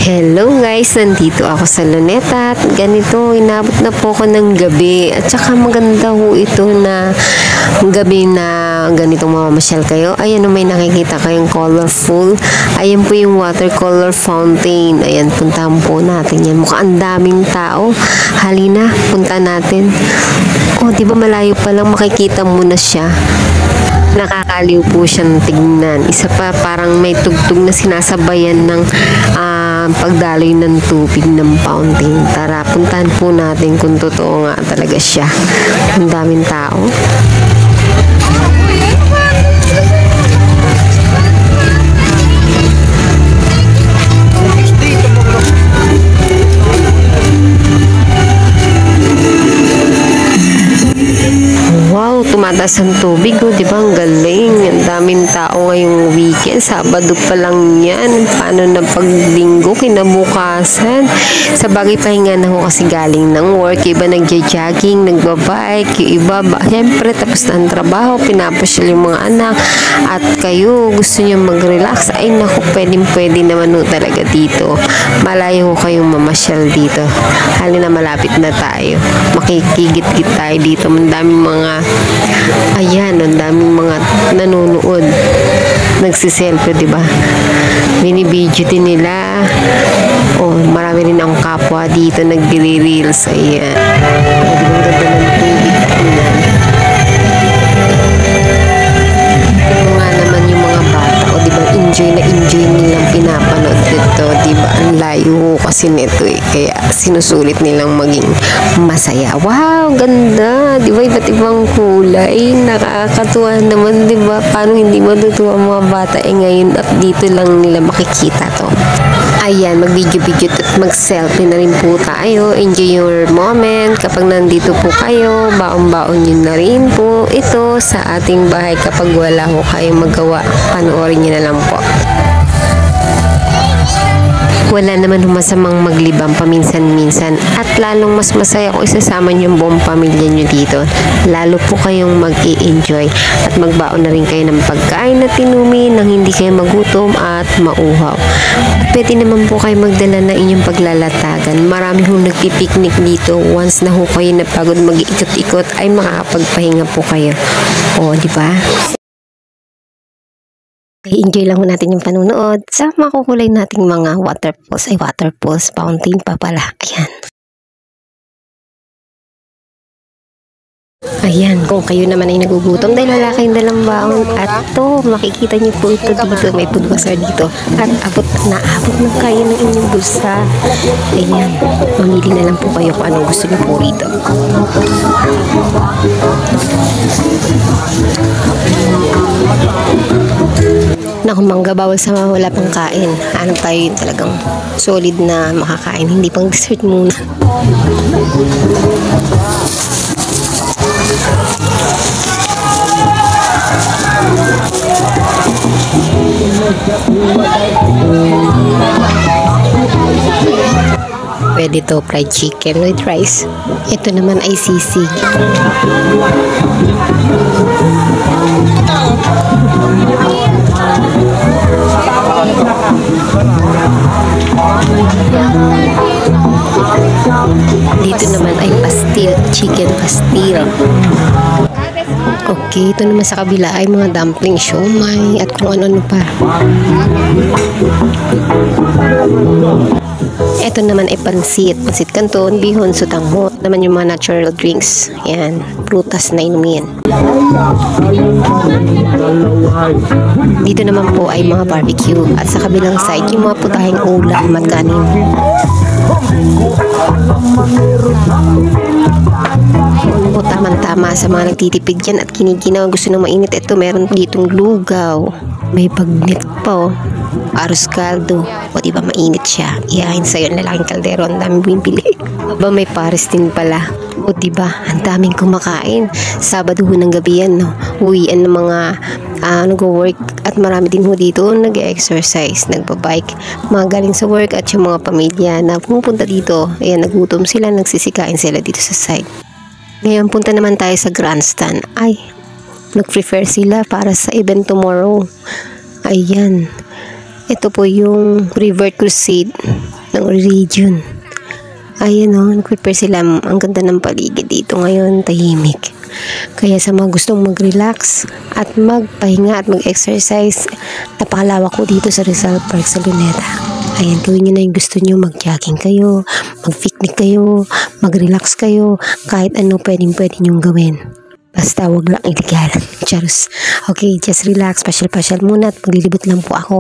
Hello guys, nandito ako sa Luneta at ganito, inabot na po ako ng gabi at saka maganda ho ito na gabi na ganitong mamamasyal kayo. Ayan, may nakikita kayong colorful. Ayan po yung watercolor fountain. Ayan, puntahan po natin yan. Mukhang daming tao. Halina, punta natin. Oh, di ba malayo pa lang makikita mo na siya. Nakakaliw po siyang tignan. Isa pa, parang may tugtog na sinasabayan ng pagdaloy ng tubig ng fountain. Tara, puntahan po natin kung totoo nga talaga siya. Ang daming tao. Wow, tumataas ang tubig, oh, di ba? Ang galing. Ang daming tao ngayong weekend. Sabado pa lang yan. Paano na paglinggo, kinabukasan? Sa bagay, pahinga na ako kasi galing ng work. Iba nagja-jogging, nagbabike. Yung iba, siyempre, tapos na ang trabaho. Pinapasyal yung mga anak. At kayo, gusto nyo mag-relax. Ay, naku, pwede naman ho talaga dito. Malayo ho kayong mamasyal dito. Halina, malapit na tayo. Makikigit-git tayo dito. Ang daming mga ang daming mga nanonood, nagsiselfie, di ba? Binibidyo din nila. Oh, marami rin akong kapwa dito nagdi-reels. Ayan. Di ba ganda ng tubig? Ito nga naman yung mga bata. O, di ba, enjoy nilang pinapanood dito. Di ba? Ang layo kasi nito eh. Kaya sinusulit nilang maging masaya. Wow, ganda. Di ba? Iba't ibang kulay. Nakakatuwa naman, di ba? Paano hindi matutuwa mga bata? Eh ngayon at dito lang nila makikita to. Ayan, mag-video-video at mag-selfie na rin po tayo. Enjoy your moment. Kapag nandito po kayo, baon-baon nyo na rin po ito sa ating bahay. Kapag wala ho kayong magawa, panoorin nyo na lang po. Wala naman masamang maglibang paminsan-minsan at lalong mas masaya kung isasama niyo yung buong pamilya niyo dito. Lalo po kayong mag-i-enjoy at magbaon na rin kayo ng pagkain na tinumi nang hindi kayo magutom at mauhaw. Pwede naman po kayo magdala na inyong paglalatagan. Marami hong nagpipiknik dito. Once na ho kayo napagod mag-iikot-ikot ay makakapagpahinga po kayo. O, di ba? Enjoy lang natin yung panunood sa makukulay nating mga waterfalls, fountain pa pala. Ayan. Ayan, kung kayo naman ay nagugutom dahil wala kayong dalang baon at to, makikita niyo po ito dito, may pulbasar dito at abot na kayo ng inyong bulsa. Ayan, mamili na lang po kayo kung anong gusto niyo po rito. Naku, mangga, bawal sa wala pang kain. Hanap tayo yung talagang solid na makakain, hindi pang dessert muna. Pwede to fried chicken with rice. Ito naman ay sisig. Dito naman ay pastil, chicken pastil. Okay, ito naman sa kabila ay mga dumpling, siomai at kung ano-ano pa. Ito naman ay pansit canton, bihon, sutangho. Naman yung mga natural drinks. Yan, prutas na inumin. Dito naman po ay mga barbecue. At sa kabilang side, yung mga putahing ulam at kanin. O, tama-tama sa mga nagtitipid yan at kiniginaw gusto nang mainit. Ito, meron ditong lugaw. May bagnet pa, oh. Arroz caldo. O, diba mainit siya? Iyahin sa'yo ang lalaking kaldero. Ang daming bumibili. Ba, may pares din pala. O, diba? Ang daming kumakain. Sabado ng gabi yan, no? Uwian ng mga nag-work at marami din ho dito nag-exercise, nagbabike, mga galing sa work at yung mga pamilya na pumupunta dito. Ayan, nagutom sila, nagsisikain sila dito sa side. Ngayon, punta naman tayo sa grandstand. Ay, nag-prefer sila para sa event tomorrow. Ayan. Ito po yung River Crusade. ng region. Ayan o, nag-prepare sila. Ang ganda ng paligid dito ngayon, tahimik. Kaya sa mga gustong mag-relax at magpahinga at mag-exercise, napakalawak ko dito sa Rizal Park sa Luneta. Ayan, gawin nyo na yung gusto nyo, mag-jogging kayo, mag-picnic kayo, mag-relax kayo, kahit ano pwede nyong gawin. Basta wag lang iligalan. Charus. Okay, just relax, pasyal-pasyal muna at maglilibot lang po ako.